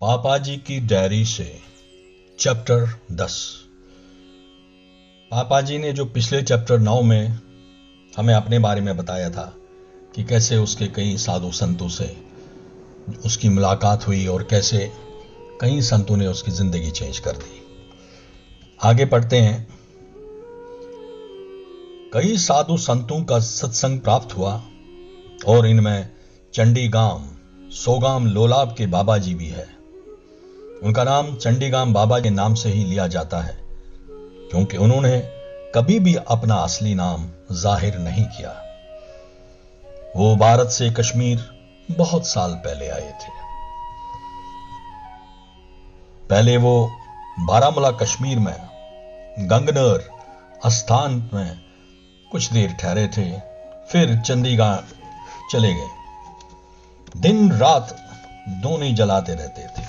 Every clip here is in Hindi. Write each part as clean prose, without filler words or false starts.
पापा जी की डायरी से चैप्टर 10। पापा जी ने जो पिछले चैप्टर 9 में हमें अपने बारे में बताया था कि कैसे उसके कई साधु संतों से उसकी मुलाकात हुई और कैसे कई संतों ने उसकी जिंदगी चेंज कर दी। आगे पढ़ते हैं। कई साधु संतों का सत्संग प्राप्त हुआ और इनमें चंडीगाम सोगाम लोलाब के बाबा जी भी है। उनका नाम चंडीगाम बाबा के नाम से ही लिया जाता है क्योंकि उन्होंने कभी भी अपना असली नाम जाहिर नहीं किया। वो भारत से कश्मीर बहुत साल पहले आए थे। पहले वो बारामूला कश्मीर में गंगनर आस्थान में कुछ देर ठहरे थे, फिर चंडीगढ़ चले गए। दिन रात दोनी जलाते रहते थे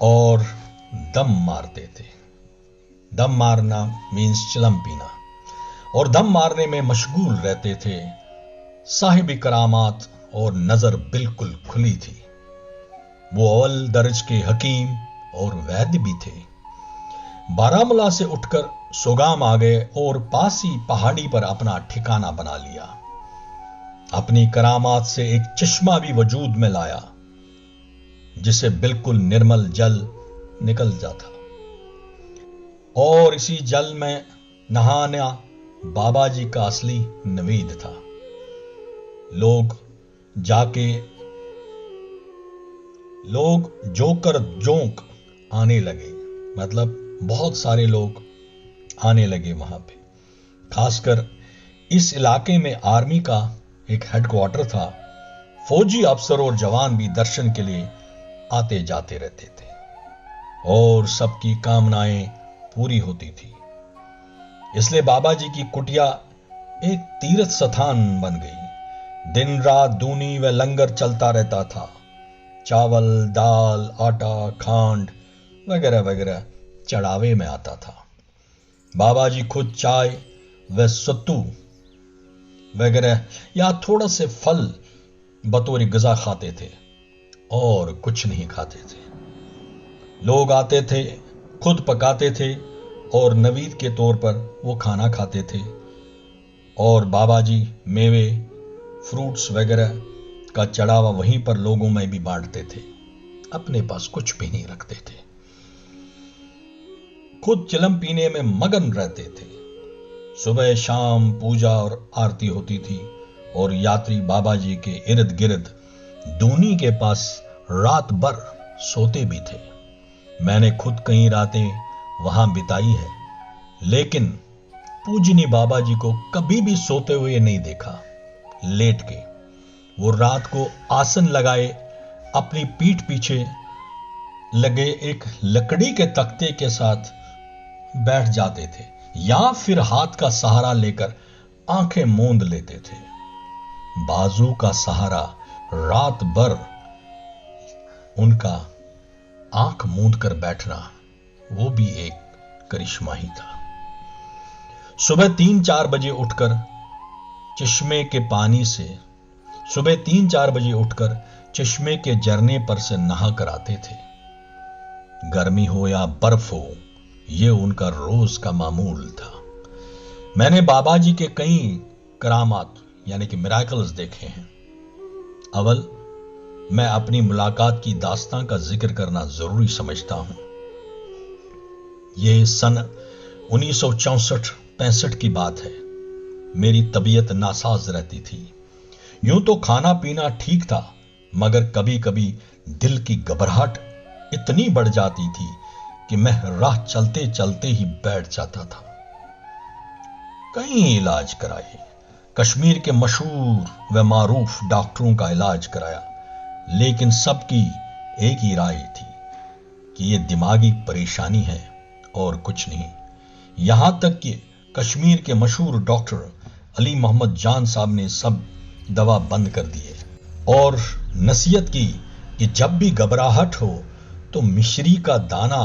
और दम मारते थे। दम मारना मीन्स चिलम पीना, और दम मारने में मशगूल रहते थे। साहिब करामात और नजर बिल्कुल खुली थी। वो अव्वल दर्ज के हकीम और वैद्य भी थे। बारामूला से उठकर सोगाम आ गए और पासी पहाड़ी पर अपना ठिकाना बना लिया। अपनी करामात से एक चश्मा भी वजूद में लाया जिसे बिल्कुल निर्मल जल निकल जाता, और इसी जल में नहाना बाबा जी का असली नवीद था। लोग जोकर जोंक आने लगे, मतलब बहुत सारे लोग आने लगे वहां पे। खासकर इस इलाके में आर्मी का एक हेडक्वार्टर था। फौजी अफसर और जवान भी दर्शन के लिए आते जाते रहते थे और सबकी कामनाएं पूरी होती थी। इसलिए बाबा जी की कुटिया एक तीर्थ स्थान बन गई। दिन रात दूनी व लंगर चलता रहता था। चावल, दाल, आटा, खांड वगैरह वगैरह चढ़ावे में आता था। बाबा जी खुद चाय व सत्तू वगैरह या थोड़ा से फल बतौर गजा खाते थे और कुछ नहीं खाते थे। लोग आते थे, खुद पकाते थे और नवीद के तौर पर वो खाना खाते थे, और बाबा जी मेवे, फ्रूट्स वगैरह का चढ़ावा वहीं पर लोगों में भी बांटते थे। अपने पास कुछ भी नहीं रखते थे। खुद चिलम पीने में मगन रहते थे। सुबह शाम पूजा और आरती होती थी और यात्री बाबा जी के इर्द गिर्द दूनी के पास रात भर सोते भी थे। मैंने खुद कई रातें वहां बिताई है, लेकिन पूजनी बाबा जी को कभी भी सोते हुए नहीं देखा। लेट के वो रात को आसन लगाए अपनी पीठ पीछे लगे एक लकड़ी के तख्ते के साथ बैठ जाते थे, या फिर हाथ का सहारा लेकर आंखें मूंद लेते थे। बाजू का सहारा रात भर उनका आंख मूंद कर बैठना, वो भी एक करिश्मा ही था। सुबह 3-4 बजे उठकर चश्मे के झरने पर से नहा कर आते थे। गर्मी हो या बर्फ हो, ये उनका रोज का मामूल था। मैंने बाबा जी के कई करामात यानी कि मिराकल्स देखे हैं। अव्वल मैं अपनी मुलाकात की दास्तां का जिक्र करना जरूरी समझता हूं। यह सन 1964-65 की बात है। मेरी तबीयत नासाज रहती थी। यूं तो खाना पीना ठीक था, मगर कभी कभी दिल की घबराहट इतनी बढ़ जाती थी कि मैं राह चलते चलते ही बैठ जाता था। कई इलाज कराए, कश्मीर के मशहूर व मारूफ डॉक्टरों का इलाज कराया, लेकिन सबकी एक ही राय थी कि यह दिमागी परेशानी है और कुछ नहीं। यहां तक कि कश्मीर के मशहूर डॉक्टर अली मोहम्मद जान साहब ने सब दवा बंद कर दिए और नसीहत की कि जब भी घबराहट हो तो मिश्री का दाना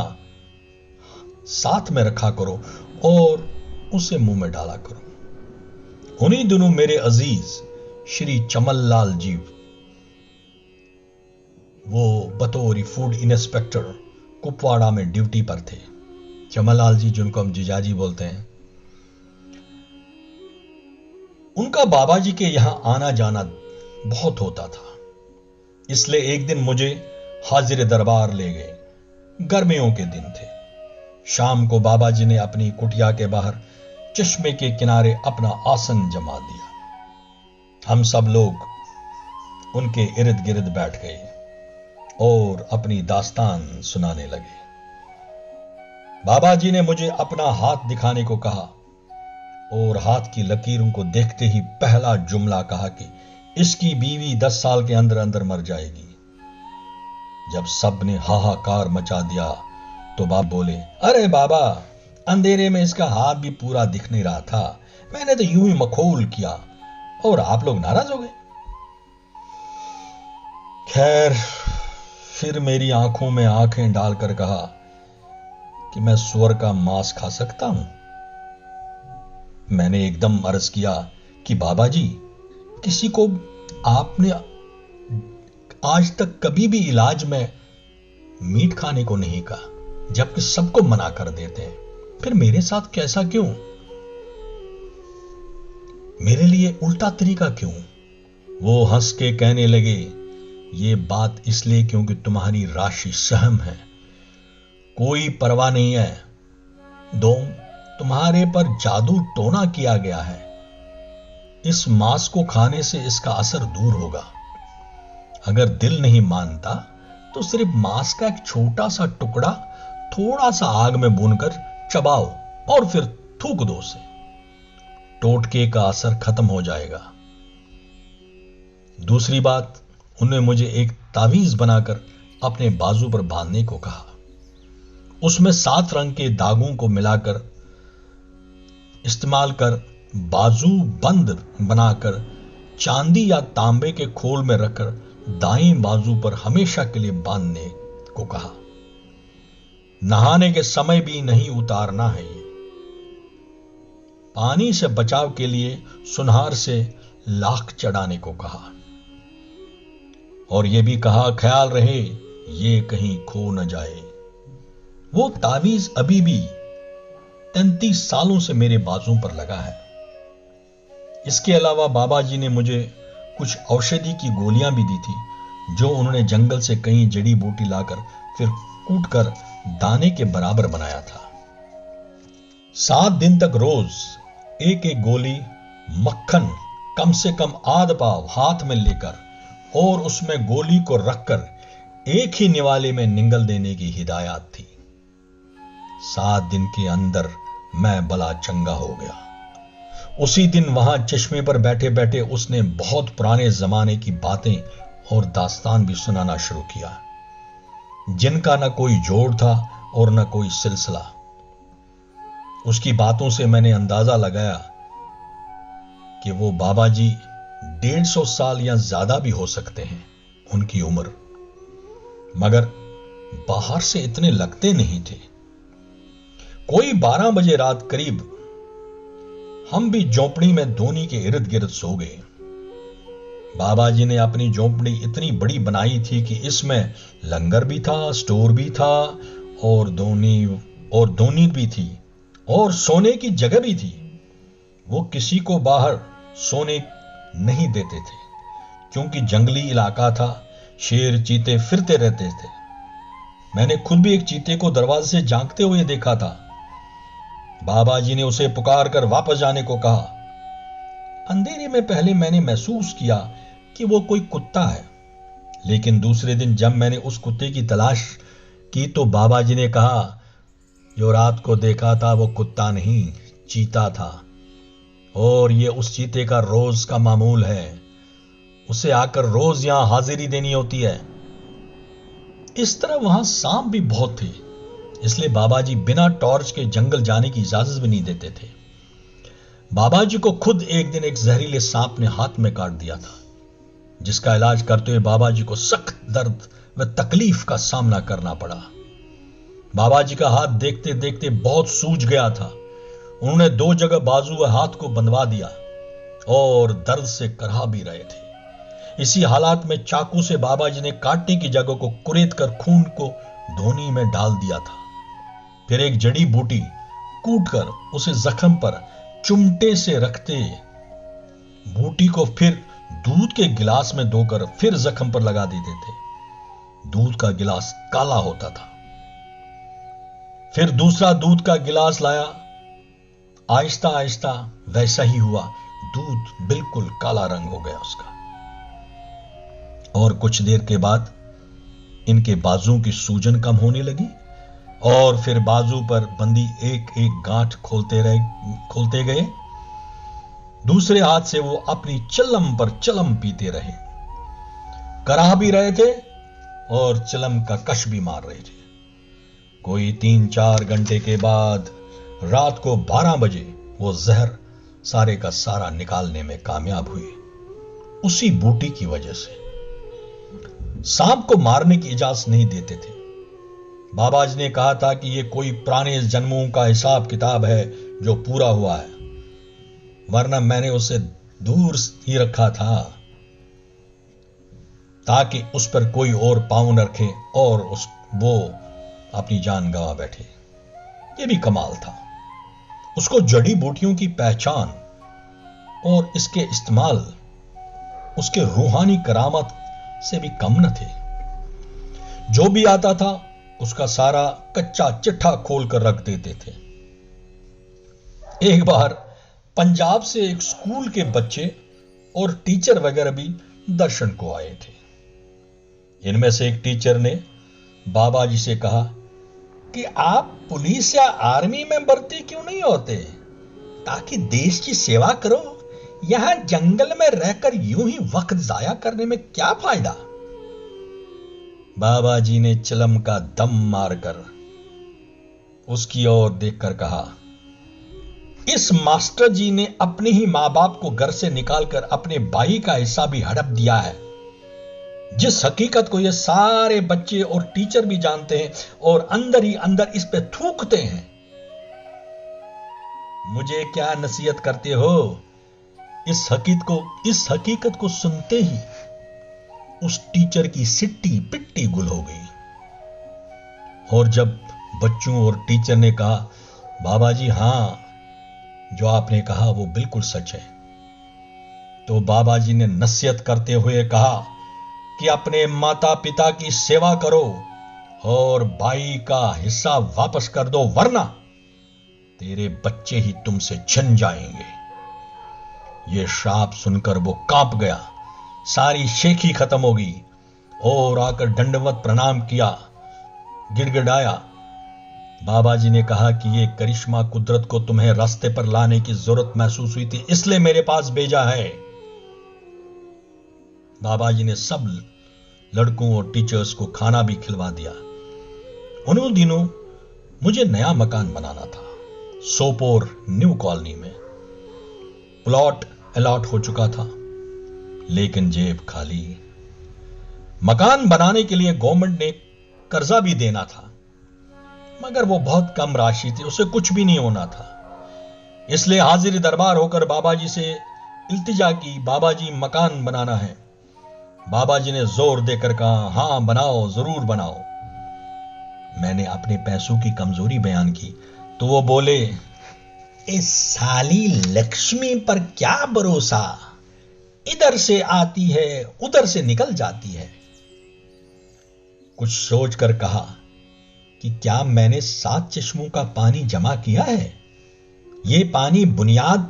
साथ में रखा करो और उसे मुंह में डाला करो। उन्हीं दिनों मेरे अजीज श्री चमन लाल जी वो बतौर फूड इंस्पेक्टर कुपवाड़ा में ड्यूटी पर थे। चमनलाल जी, जिनको हम जीजाजी बोलते हैं, उनका बाबा जी के यहां आना जाना बहुत होता था। इसलिए एक दिन मुझे हाजिर दरबार ले गए। गर्मियों के दिन थे। शाम को बाबा जी ने अपनी कुटिया के बाहर चश्मे के किनारे अपना आसन जमा दिया। हम सब लोग उनके इर्द गिर्द बैठ गए और अपनी दास्तान सुनाने लगे। बाबा जी ने मुझे अपना हाथ दिखाने को कहा और हाथ की लकीरों को देखते ही पहला जुमला कहा कि इसकी बीवी 10 साल के अंदर अंदर मर जाएगी। जब सब ने हाहाकार मचा दिया तो बाप बोले, अरे बाबा, अंधेरे में इसका हाथ भी पूरा दिख नहीं रहा था, मैंने तो यूं ही मखौल किया और आप लोग नाराज हो गए। खैर, फिर मेरी आंखों में आंखें डालकर कहा कि मैं सुअर का मांस खा सकता हूं। मैंने एकदम अर्ज किया कि बाबा जी, किसी को आपने आज तक कभी भी इलाज में मीट खाने को नहीं कहा, जबकि सबको मना कर देते हैं, फिर मेरे साथ कैसा क्यों? मेरे लिए उल्टा तरीका क्यों? वो हंस के कहने लगे, ये बात इसलिए क्योंकि तुम्हारी राशि सहम है, कोई परवाह नहीं है। तुम्हारे पर जादू टोना किया गया है। इस मांस को खाने से इसका असर दूर होगा। अगर दिल नहीं मानता तो सिर्फ मांस का एक छोटा सा टुकड़ा थोड़ा सा आग में भूनकर चबाओ और फिर थूक दो उसे। टोटके का असर खत्म हो जाएगा। दूसरी बात, उन्होंने मुझे एक तावीज बनाकर अपने बाजू पर बांधने को कहा। उसमें 7 रंग के दागों को मिलाकर इस्तेमाल कर बाजू बंद बनाकर चांदी या तांबे के खोल में रखकर दाएं बाजू पर हमेशा के लिए बांधने को कहा। नहाने के समय भी नहीं उतारना है। पानी से बचाव के लिए सुनहार से लाख चढ़ाने को कहा और यह भी कहा, ख्याल रहे ये कहीं खो न जाए। वो तावीज अभी भी 33 सालों से मेरे बाजू पर लगा है। इसके अलावा बाबा जी ने मुझे कुछ औषधि की गोलियां भी दी थी, जो उन्होंने जंगल से कई जड़ी बूटी लाकर फिर कूटकर दाने के बराबर बनाया था। 7 दिन तक रोज एक एक गोली मक्खन कम से कम आध पाव हाथ में लेकर और उसमें गोली को रखकर एक ही निवाले में निगल देने की हिदायत थी। 7 दिन के अंदर मैं बला चंगा हो गया। उसी दिन वहां चश्मे पर बैठे बैठे उसने बहुत पुराने जमाने की बातें और दास्तान भी सुनाना शुरू किया, जिनका न कोई जोड़ था और न कोई सिलसिला। उसकी बातों से मैंने अंदाजा लगाया कि वो बाबा जी 150 साल या ज्यादा भी हो सकते हैं उनकी उम्र, मगर बाहर से इतने लगते नहीं थे। कोई 12 बजे रात करीब हम भी झोंपड़ी में धोनी के इर्द गिर्द सो गए। बाबा जी ने अपनी झोंपड़ी इतनी बड़ी बनाई थी कि इसमें लंगर भी था, स्टोर भी था और धोनी भी थी और सोने की जगह भी थी। वो किसी को बाहर सोने नहीं देते थे क्योंकि जंगली इलाका था, शेर चीते फिरते रहते थे। मैंने खुद भी एक चीते को दरवाजे से झांकते हुए देखा था। बाबा जी ने उसे पुकार कर वापस जाने को कहा। अंधेरे में पहले मैंने महसूस किया कि वो कोई कुत्ता है, लेकिन दूसरे दिन जब मैंने उस कुत्ते की तलाश की तो बाबा जी ने कहा, जो रात को देखा था वो कुत्ता नहीं, चीता था और ये उस चीते का रोज का मामूल है। उसे आकर रोज यहां हाजिरी देनी होती है। इस तरह वहां सांप भी बहुत थे, इसलिए बाबा जी बिना टॉर्च के जंगल जाने की इजाजत भी नहीं देते थे। बाबा जी को खुद एक दिन एक जहरीले सांप ने हाथ में काट दिया था, जिसका इलाज करते हुए बाबा जी को सख्त दर्द व तकलीफ का सामना करना पड़ा। बाबा जी का हाथ देखते देखते बहुत सूज गया था। उन्होंने 2 जगह बाजू व हाथ को बंधवा दिया और दर्द से करहा भी रहे थे। इसी हालात में चाकू से बाबा जी ने काटने की जगह को कुरेद कर खून को धोनी में डाल दिया था। फिर एक जड़ी बूटी कूटकर उसे जख्म पर चुमटे से रखते, बूटी को फिर दूध के गिलास में धोकर फिर जख्म पर लगा देते थे। दूध का गिलास काला होता था। फिर दूसरा दूध का गिलास लाया। आहिस्ता आहिस्ता वैसा ही हुआ, दूध बिल्कुल काला रंग हो गया उसका। और कुछ देर के बाद इनके बाजू की सूजन कम होने लगी और फिर बाजू पर बंदी एक एक गांठ खोलते गए। दूसरे हाथ से वो अपनी चलम पर चलम पीते रहे, कराह भी रहे थे और चलम का कश भी मार रहे थे। कोई 3-4 घंटे के बाद रात को 12 बजे वो जहर सारे का सारा निकालने में कामयाब हुए, उसी बूटी की वजह से। सांप को मारने की इजाजत नहीं देते थे। बाबा जी ने कहा था कि यह कोई पुराने जन्मों का हिसाब किताब है जो पूरा हुआ है, वरना मैंने उसे दूर ही रखा था ताकि उस पर कोई और पांव न रखे और वो अपनी जान गंवा बैठे। यह भी कमाल था। उसको जड़ी बूटियों की पहचान और इसके इस्तेमाल उसके रूहानी करामत से भी कम न थे। जो भी आता था उसका सारा कच्चा चिट्ठा खोल कर रख देते थे। एक बार पंजाब से एक स्कूल के बच्चे और टीचर वगैरह भी दर्शन को आए थे। इनमें से एक टीचर ने बाबा जी से कहा कि आप पुलिस या आर्मी में भर्ती क्यों नहीं होते ताकि देश की सेवा करो। यहां जंगल में रहकर यूं ही वक्त जाया करने में क्या फायदा। बाबा जी ने चिलम का दम मारकर उसकी ओर देखकर कहा, इस मास्टर जी ने अपने ही मां बाप को घर से निकालकर अपने भाई का हिस्सा भी हड़प दिया है। जिस हकीकत को ये सारे बच्चे और टीचर भी जानते हैं और अंदर ही अंदर इस पे थूकते हैं। मुझे क्या नसीहत करते हो। इस हकीकत को सुनते ही उस टीचर की सिट्टी पिट्टी गुल हो गई। और जब बच्चों और टीचर ने कहा, बाबा जी हां, जो आपने कहा वो बिल्कुल सच है, तो बाबा जी ने नसीहत करते हुए कहा कि अपने माता पिता की सेवा करो और भाई का हिस्सा वापस कर दो, वरना तेरे बच्चे ही तुमसे छिन जाएंगे। यह श्राप सुनकर वो कांप गया, सारी शेखी खत्म हो गई और आकर दंडवत प्रणाम किया, गिड़गिड़ाया। बाबा जी ने कहा कि यह करिश्मा कुदरत को तुम्हें रास्ते पर लाने की जरूरत महसूस हुई थी, इसलिए मेरे पास भेजा है। बाबा जी ने सब लड़कों और टीचर्स को खाना भी खिलवा दिया। उन्हीं दिनों मुझे नया मकान बनाना था। सोपोर न्यू कॉलोनी में प्लॉट अलॉट हो चुका था, लेकिन जेब खाली। मकान बनाने के लिए गवर्नमेंट ने कर्जा भी देना था, मगर वो बहुत कम राशि थी, उसे कुछ भी नहीं होना था। इसलिए हाजिर दरबार होकर बाबा जी से इल्तिजा की, बाबा जी मकान बनाना है। बाबा जी ने जोर देकर कहा, हां बनाओ, जरूर बनाओ। मैंने अपने पैसों की कमजोरी बयान की तो वो बोले, इस साली लक्ष्मी पर क्या भरोसा, इधर से आती है उधर से निकल जाती है। कुछ सोचकर कहा कि क्या मैंने 7 चश्मों का पानी जमा किया है। यह पानी बुनियाद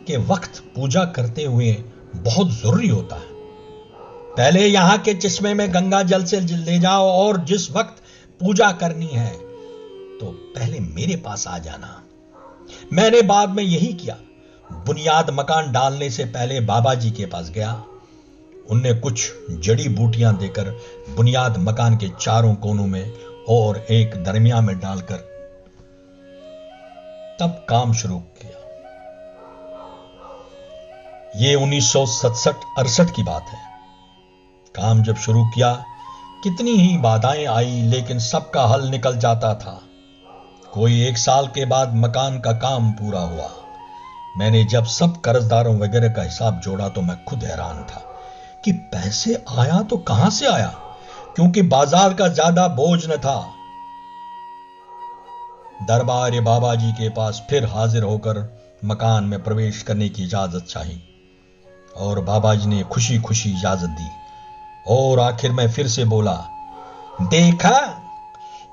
के वक्त पूजा करते हुए बहुत जरूरी होता है। पहले यहां के चश्मे में गंगा जल से ले जाओ और जिस वक्त पूजा करनी है तो पहले मेरे पास आ जाना। मैंने बाद में यही किया। बुनियाद मकान डालने से पहले बाबा जी के पास गया। उनने कुछ जड़ी बूटियां देकर बुनियाद मकान के चारों कोनों में और एक दरमियान में डालकर तब काम शुरू किया। यह 1967-68 की बात है। काम जब शुरू किया, कितनी ही बाधाएं आई, लेकिन सबका हल निकल जाता था। कोई 1 साल के बाद मकान का काम पूरा हुआ। मैंने जब सब कर्जदारों वगैरह का हिसाब जोड़ा तो मैं खुद हैरान था कि पैसे आया तो कहां से आया, क्योंकि बाजार का ज्यादा बोझ न था। दरबार बाबा जी के पास फिर हाजिर होकर मकान में प्रवेश करने की इजाजत चाही और बाबा जी ने खुशी खुशी इजाजत दी। और आखिर में फिर से बोला, देखा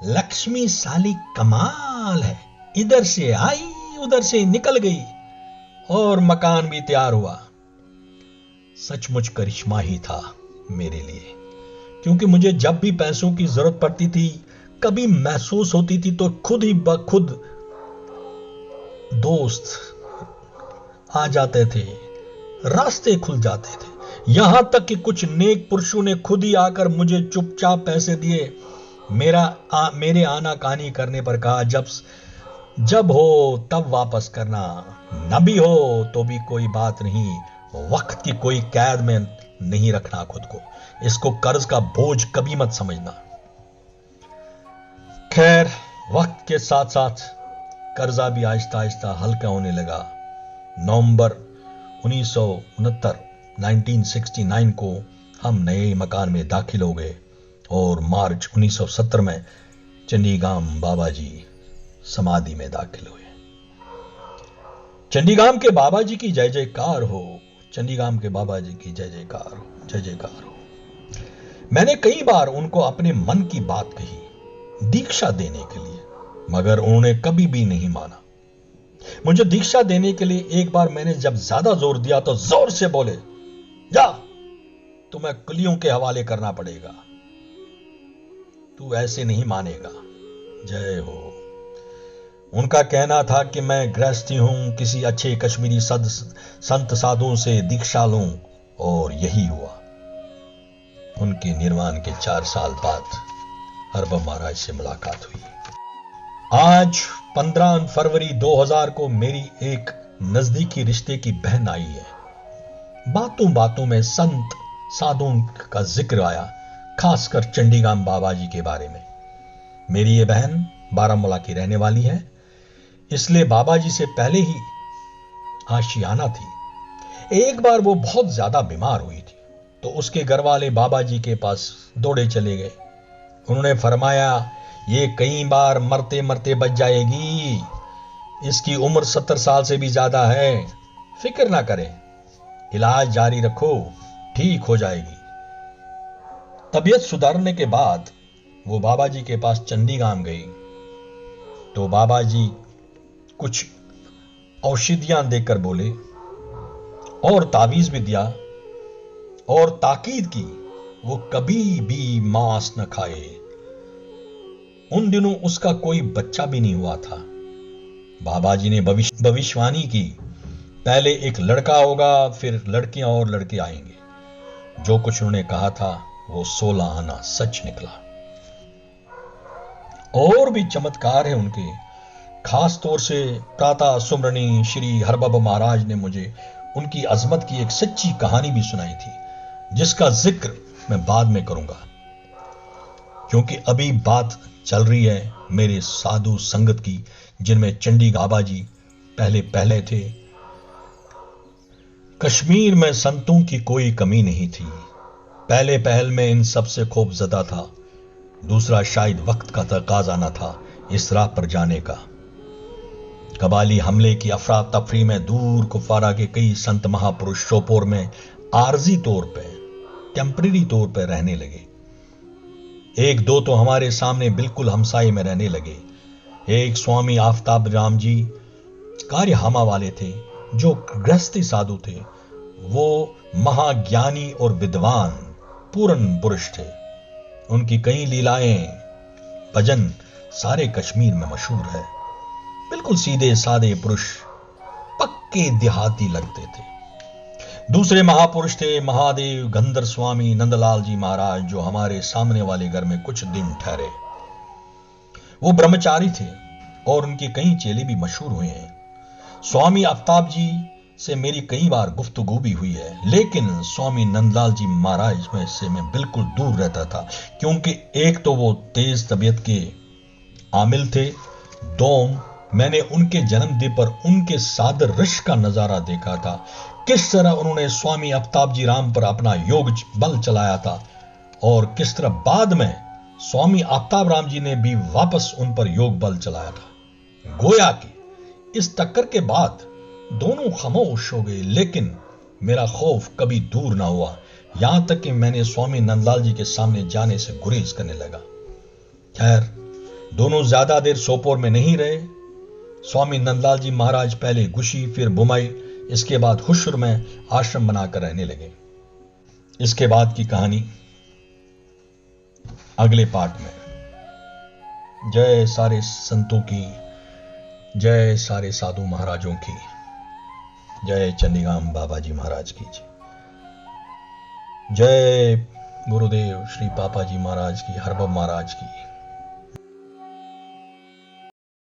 लक्ष्मी साली कमाल है, इधर से आई उधर से निकल गई और मकान भी तैयार हुआ। सचमुच करिश्मा ही था मेरे लिए, क्योंकि मुझे जब भी पैसों की जरूरत पड़ती थी, कभी महसूस होती थी, तो खुद ही खुद दोस्त आ जाते थे, रास्ते खुल जाते थे। यहां तक कि कुछ नेक पुरुषों ने खुद ही आकर मुझे चुपचाप पैसे दिए। मेरे आनाकानी करने पर कहा, जब हो तब वापस करना, न भी हो तो भी कोई बात नहीं, वक्त की कोई कैद में नहीं रखना खुद को, इसको कर्ज का बोझ कभी मत समझना। खैर, वक्त के साथ साथ कर्जा भी आहिस्ता आहिस्ता हल्का होने लगा। नवंबर 1969 को हम नए मकान में दाखिल हो गए और मार्च 1970 में चंडीगाम बाबा जी समाधि में दाखिल हुए। चंडीगाम के बाबा जी की जय जयकार हो, चंडीगाम के बाबा जी की जय जयकार हो, जय जयकार हो। मैंने कई बार उनको अपने मन की बात कही दीक्षा देने के लिए, मगर उन्होंने कभी भी नहीं माना। मुझे दीक्षा देने के लिए एक बार मैंने जब ज्यादा जोर दिया तो जोर से बोले, जा तुम्हें कुलियों के हवाले करना पड़ेगा, तू ऐसे नहीं मानेगा। जय हो। उनका कहना था कि मैं गृहस्थी हूं, किसी अच्छे कश्मीरी संत साधुओं से दीक्षा लूं, और यही हुआ। उनके निर्वाण के 4 साल बाद हरबम महाराज से मुलाकात हुई। आज 15 फरवरी 2000 को मेरी एक नजदीकी रिश्ते की बहन आई है। बातों बातों में संत साधुओं का जिक्र आया, खासकर चंडीगाम बाबा जी के बारे में। मेरी ये बहन बारामूला की रहने वाली है, इसलिए बाबा जी से पहले ही आशियाना थी। एक बार वो बहुत ज्यादा बीमार हुई थी, तो उसके घर वाले बाबा जी के पास दौड़े चले गए। उन्होंने फरमाया, ये कई बार मरते मरते बच जाएगी, इसकी उम्र 70 साल से भी ज्यादा है, फिक्र ना करें, इलाज जारी रखो, ठीक हो जाएगी। तबीयत सुधारने के बाद वो बाबा जी के पास चंडीगाम गई, तो बाबा जी कुछ औषधियां देकर बोले और तावीज भी दिया और ताकीद की वो कभी भी मांस न खाए। उन दिनों उसका कोई बच्चा भी नहीं हुआ था। बाबा जी ने भविष्यवाणी की, पहले एक लड़का होगा, फिर लड़कियां और लड़के आएंगे। जो कुछ उन्होंने कहा था वो 16 आना सच निकला। और भी चमत्कार है उनके, खास तौर से प्रातः सुमरनी श्री हरबाबा महाराज ने मुझे उनकी अजमत की एक सच्ची कहानी भी सुनाई थी, जिसका जिक्र मैं बाद में करूंगा, क्योंकि अभी बात चल रही है मेरे साधु संगत की, जिनमें चंडी बाबा जी पहले थे। कश्मीर में संतों की कोई कमी नहीं थी। पहले पहल में इन सबसे खौफ ज़दा था, दूसरा शायद वक्त का तकाजा न था इस राह पर जाने का। कबाली हमले की अफरा तफरी में दूर कुफारा के कई संत महापुरुष शोपोर में आर्जी तौर पे, टेम्परेरी तौर पे रहने लगे। एक दो तो हमारे सामने बिल्कुल हमसाए में रहने लगे। एक स्वामी आफ्ताब राम जी कार्यहामा वाले थे, जो गृहस्थी साधु थे। वो महाज्ञानी और विद्वान पूर्ण पुरुष थे। उनकी कई लीलाएं, भजन सारे कश्मीर में मशहूर है। बिल्कुल सीधे साधे पुरुष, पक्के देहाती लगते थे। दूसरे महापुरुष थे महादेव गंधर स्वामी नंदलाल जी महाराज, जो हमारे सामने वाले घर में कुछ दिन ठहरे। वो ब्रह्मचारी थे और उनके कई चेले भी मशहूर हुए हैं। स्वामी आफ्ताब जी से मेरी कई बार गुफ्तगू भी हुई है, लेकिन स्वामी नंदलाल जी महाराज में से मैं बिल्कुल दूर रहता था, क्योंकि एक तो वो तेज तबीयत के आमिल थे, दो मैंने उनके जन्मदिन पर उनके सादर रिश का नजारा देखा था, किस तरह उन्होंने स्वामी आफ्ताब जी राम पर अपना योग बल चलाया था और किस तरह बाद में स्वामी आफ्ताब राम जी ने भी वापस उन पर योग बल चलाया था। गोया कि इस टक्कर के बाद दोनों खामोश हो गए, लेकिन मेरा खौफ कभी दूर ना हुआ, यहां तक कि मैंने स्वामी नंदलाल जी के सामने जाने से गुरेज करने लगा। खैर, दोनों ज्यादा देर सोपोर में नहीं रहे। स्वामी नंदलाल जी महाराज पहले गुशी, फिर बुमई, इसके बाद हुशर में आश्रम बनाकर रहने लगे। इसके बाद की कहानी अगले पार्ट में। जय सारे संतों की, जय सारे साधु महाराजों की, जय चंडीगाम बाबा जी महाराज की, जय गुरुदेव श्री पापा जी महाराज की, हरबम महाराज की।